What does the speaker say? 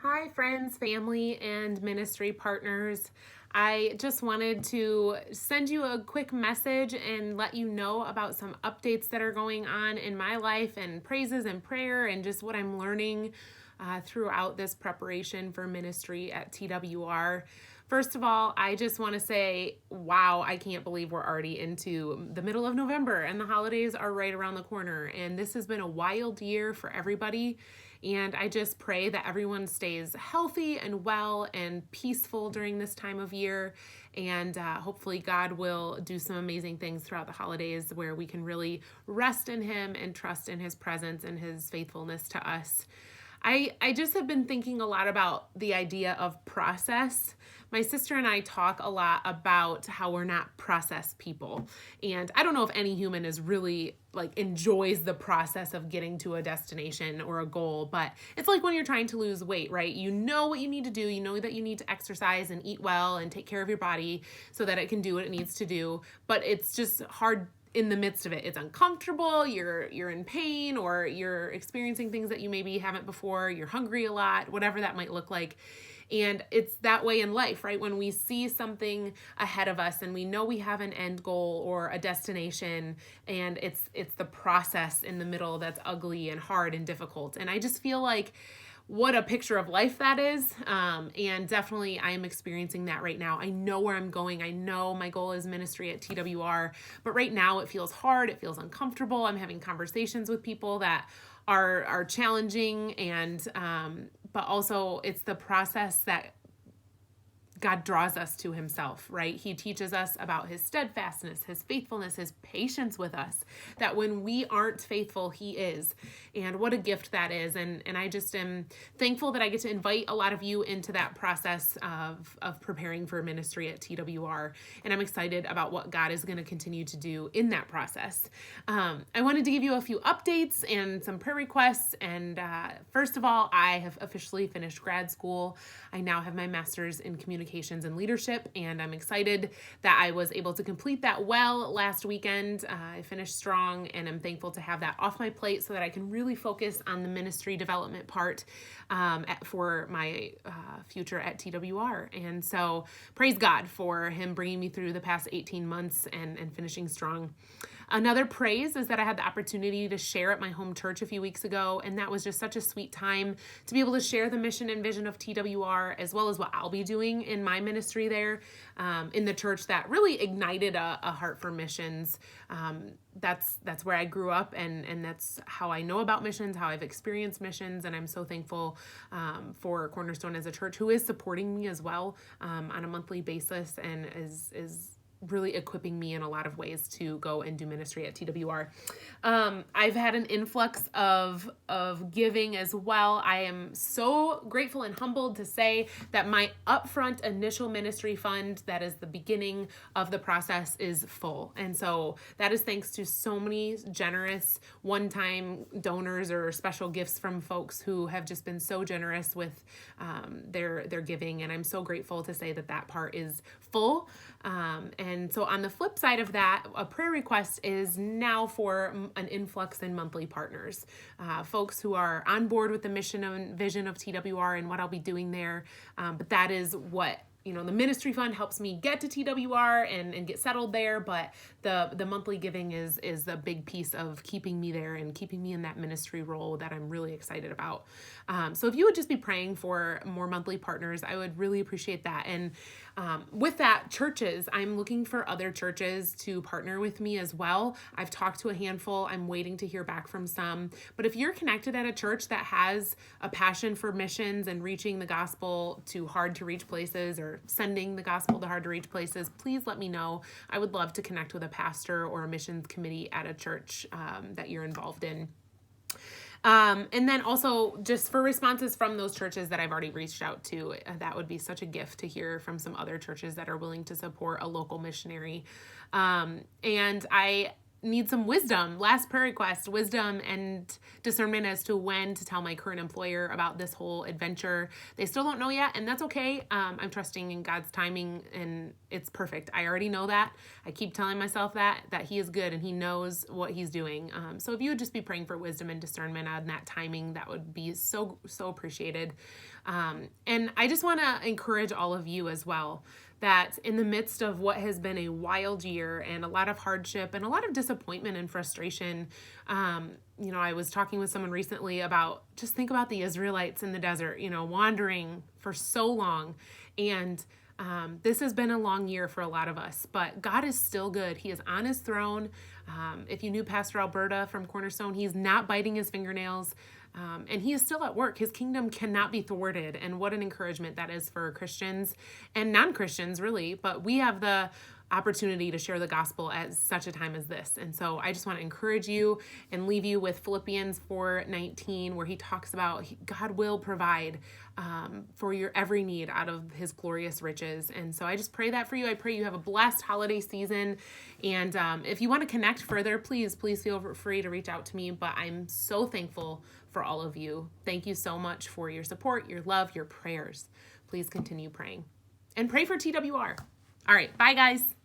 Hi, friends, family, and ministry partners. I just wanted to send you a quick message and let you know about some updates that are going on in my life and praises and prayer and just what I'm learning throughout this preparation for ministry at TWR. First of all, I just want to say, wow, I can't believe we're already into the middle of November and the holidays are right around the corner. And this has been a wild year for everybody. And I just pray that everyone stays healthy and well and peaceful during this time of year. And hopefully, God will do some amazing things throughout the holidays where we can really rest in Him and trust in His presence and His faithfulness to us. I just have been thinking a lot about the idea of process. My sister and I talk a lot about how we're not process people. And I don't know if any human is really enjoys the process of getting to a destination or a goal, but it's like when you're trying to lose weight, right? You know what you need to do. You know that you need to exercise and eat well and take care of your body so that it can do what it needs to do. But it's just hard in the midst of it. It's uncomfortable, you're in pain, or you're experiencing things that you maybe haven't before, you're hungry a lot, whatever that might look like. And it's that way in life, right? When we see something ahead of us and we know we have an end goal or a destination, and it's the process in the middle that's ugly and hard and difficult. And I just feel like what a picture of life that is. And definitely I am experiencing that right now. I know where I'm going. I know my goal is ministry at TWR, but right now it feels hard. It feels uncomfortable. I'm having conversations with people that are challenging, and but also it's the process that God draws us to Himself, right? He teaches us about His steadfastness, His faithfulness, His patience with us, that when we aren't faithful, He is. And what a gift that is. And I just am thankful that I get to invite a lot of you into that process of preparing for ministry at TWR. And I'm excited about what God is going to continue to do in that process. I wanted to give you a few updates and some prayer requests. And first of all, I have officially finished grad school. I now have my master's in communication and leadership, and I'm excited that I was able to complete that well last weekend. I finished strong, and I'm thankful to have that off my plate so that I can really focus on the ministry development part for my future at TWR. And so praise God for Him bringing me through the past 18 months and finishing strong. Another praise is that I had the opportunity to share at my home church a few weeks ago, and that was just such a sweet time to be able to share the mission and vision of TWR, as well as what I'll be doing in my ministry there in the church that really ignited a heart for missions. That's where I grew up, and that's how I know about missions, how I've experienced missions, and I'm so thankful for Cornerstone as a church who is supporting me as well on a monthly basis and is really equipping me in a lot of ways to go and do ministry at TWR. I've had an influx of giving as well. I am so grateful and humbled to say that my upfront initial ministry fund, that is the beginning of the process, is full. And so that is thanks to so many generous one-time donors or special gifts from folks who have just been so generous with their giving. And I'm so grateful to say that that part is full. And so on the flip side of that, a prayer request is now for an influx in monthly partners, folks who are on board with the mission and vision of TWR and what I'll be doing there. But that is what, the ministry fund helps me get to TWR and get settled there, but the monthly giving is the big piece of keeping me there and keeping me in that ministry role that I'm really excited about. So if you would just be praying for more monthly partners, I would really appreciate that. And with that, churches, I'm looking for other churches to partner with me as well. I've talked to a handful. I'm waiting to hear back from some. But if you're connected at a church that has a passion for missions and reaching the gospel to hard to reach places, or sending the gospel to hard to reach places, please let me know. I would love to connect with a pastor or a missions committee at a church that you're involved in. And then also just for responses from those churches that I've already reached out to, that would be such a gift to hear from some other churches that are willing to support a local missionary. And I need some wisdom. Last prayer request, wisdom and discernment as to when to tell my current employer about this whole adventure. They still don't know yet, and that's okay. I'm trusting in God's timing, and it's perfect. I already know that. I keep telling myself that He is good and He knows what He's doing. So if you would just be praying for wisdom and discernment on that timing, that would be so appreciated. And I just want to encourage all of you as well, that in the midst of what has been a wild year and a lot of hardship and a lot of disappointment and frustration, I was talking with someone recently about, just think about the Israelites in the desert, wandering for so long. And this has been a long year for a lot of us, but God is still good. He is on His throne. If you knew Pastor Alberta from Cornerstone, he's not biting his fingernails. And He is still at work. His kingdom cannot be thwarted. And what an encouragement that is for Christians and non-Christians, really. But we have the opportunity to share the gospel at such a time as this. And so I just want to encourage you and leave you with Philippians 4:19, where he talks about God will provide for your every need out of His glorious riches. And so I just pray that for you. I pray you have a blessed holiday season. And if you want to connect further, please feel free to reach out to me. But I'm so thankful for all of you. Thank you so much for your support, your love, your prayers. Please continue praying and pray for TWR. All right. Bye, guys.